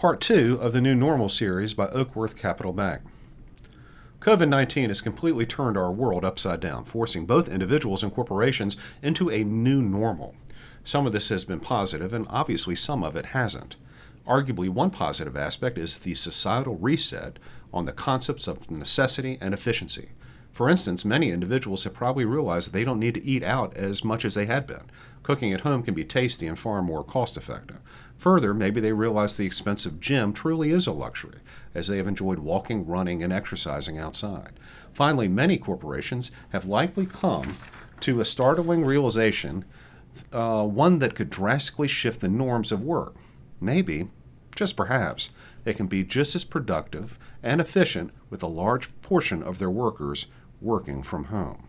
Part 2 of the New Normal series by Oakworth Capital Bank. COVID-19 has completely turned our world upside down, forcing both individuals and corporations into a new normal. Some of this has been positive, and obviously some of it hasn't. Arguably, one positive aspect is the societal reset on the concepts of necessity and efficiency. For instance, many individuals have probably realized they don't need to eat out as much as they had been. Cooking at home can be tasty and far more cost-effective. Further, maybe they realize the expensive gym truly is a luxury, as they have enjoyed walking, running, and exercising outside. Finally, many corporations have likely come to a startling realization, one that could drastically shift the norms of work. Maybe, just perhaps, they can be just as productive and efficient with a large portion of their workers working from home.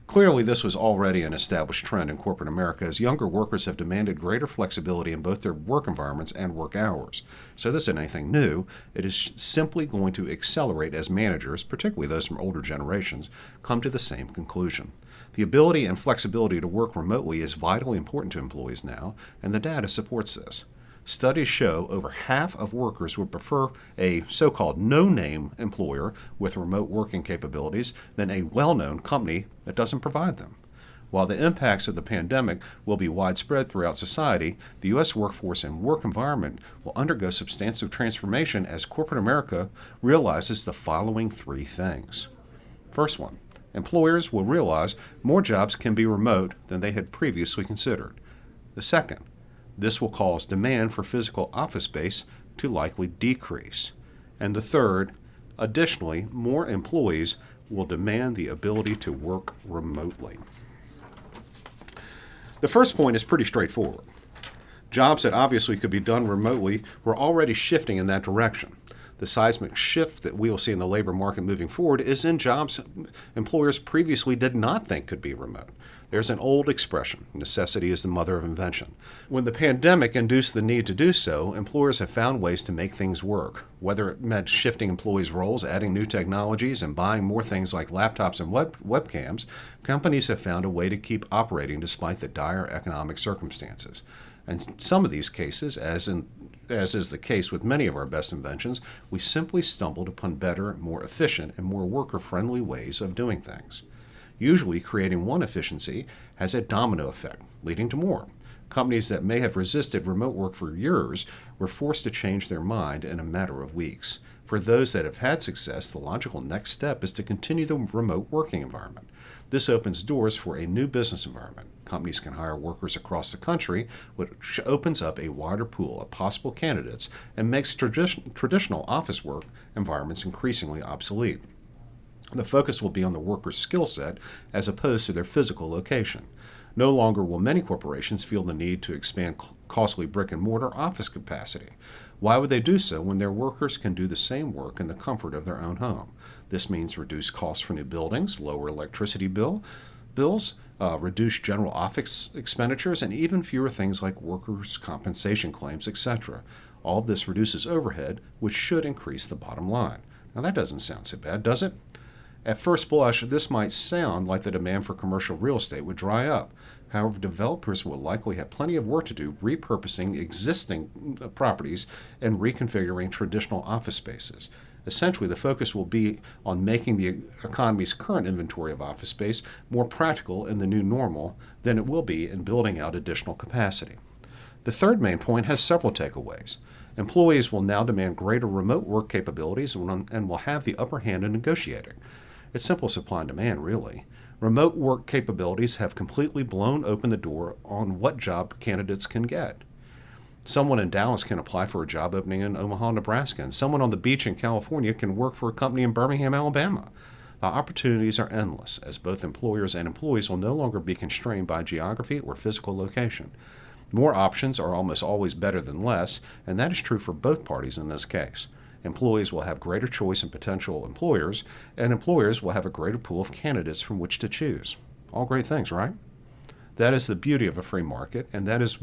Clearly, this was already an established trend in corporate America, as younger workers have demanded greater flexibility in both their work environments and work hours. So this isn't anything new. It is simply going to accelerate as managers, particularly those from older generations, come to the same conclusion. The ability and flexibility to work remotely is vitally important to employees now, and the data supports this. Studies show over half of workers would prefer a so-called no-name employer with remote working capabilities than a well-known company that doesn't provide them. While the impacts of the pandemic will be widespread throughout society, the U.S. workforce and work environment will undergo substantial transformation as corporate America realizes the following three things. First one, employers will realize more jobs can be remote than they had previously considered. The second, this will cause demand for physical office space to likely decrease. And the third, additionally, more employees will demand the ability to work remotely. The first point is pretty straightforward. Jobs that obviously could be done remotely were already shifting in that direction. The seismic shift that we will see in the labor market moving forward is in jobs employers previously did not think could be remote. There's an old expression, necessity is the mother of invention. When the pandemic induced the need to do so, employers have found ways to make things work. Whether it meant shifting employees' roles, adding new technologies, and buying more things like laptops and webcams, companies have found a way to keep operating despite the dire economic circumstances. And some of these cases, as is the case with many of our best inventions, we simply stumbled upon better, more efficient, and more worker-friendly ways of doing things. Usually, creating one efficiency has a domino effect, leading to more. Companies that may have resisted remote work for years were forced to change their mind in a matter of weeks. For those that have had success, the logical next step is to continue the remote working environment. This opens doors for a new business environment. Companies can hire workers across the country, which opens up a wider pool of possible candidates and makes traditional office work environments increasingly obsolete. The focus will be on the worker's skill set as opposed to their physical location. No longer will many corporations feel the need to expand costly brick-and-mortar office capacity. Why would they do so when their workers can do the same work in the comfort of their own home? This means reduced costs for new buildings, lower electricity bills, reduced general office expenditures, and even fewer things like workers' compensation claims, etc. All of this reduces overhead, which should increase the bottom line. Now that doesn't sound so bad, does it? At first blush, this might sound like the demand for commercial real estate would dry up. However, developers will likely have plenty of work to do repurposing existing properties and reconfiguring traditional office spaces. Essentially, the focus will be on making the economy's current inventory of office space more practical in the new normal than it will be in building out additional capacity. The third main point has several takeaways. Employees will now demand greater remote work capabilities and will have the upper hand in negotiating. It's simple supply and demand, really. Remote work capabilities have completely blown open the door on what job candidates can get. Someone in Dallas can apply for a job opening in Omaha, Nebraska, and someone on the beach in California can work for a company in Birmingham, Alabama. The opportunities are endless, as both employers and employees will no longer be constrained by geography or physical location. More options are almost always better than less, and that is true for both parties in this case. Employees will have greater choice in potential employers, and employers will have a greater pool of candidates from which to choose. All great things, right? That is the beauty of a free market, and that is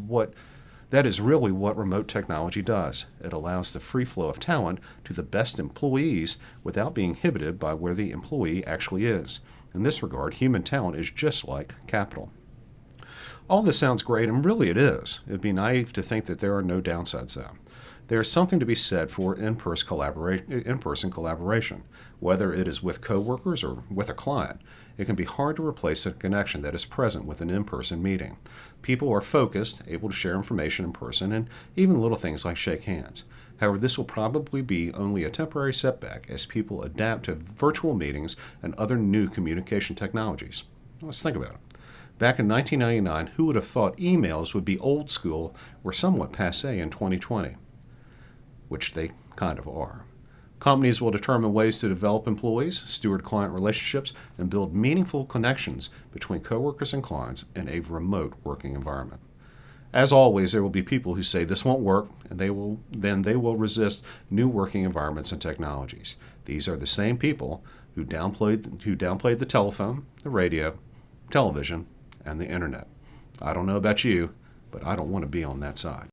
really what remote technology does. It allows the free flow of talent to the best employees without being inhibited by where the employee actually is. In this regard, human talent is just like capital. All this sounds great, and really it is. It'd be naive to think that there are no downsides though. There is something to be said for in-person collaboration. Whether it is with coworkers or with a client, it can be hard to replace a connection that is present with an in-person meeting. People are focused, able to share information in person, and even little things like shake hands. However, this will probably be only a temporary setback as people adapt to virtual meetings and other new communication technologies. Let's think about it. Back in 1999, who would have thought emails would be old school or somewhat passe in 2020? Which they kind of are. Companies will determine ways to develop employees, steward client relationships, and build meaningful connections between coworkers and clients in a remote working environment. As always, there will be people who say this won't work, and they will resist new working environments and technologies. These are the same people who downplayed the telephone, the radio, television, and the internet. I don't know about you, but I don't want to be on that side.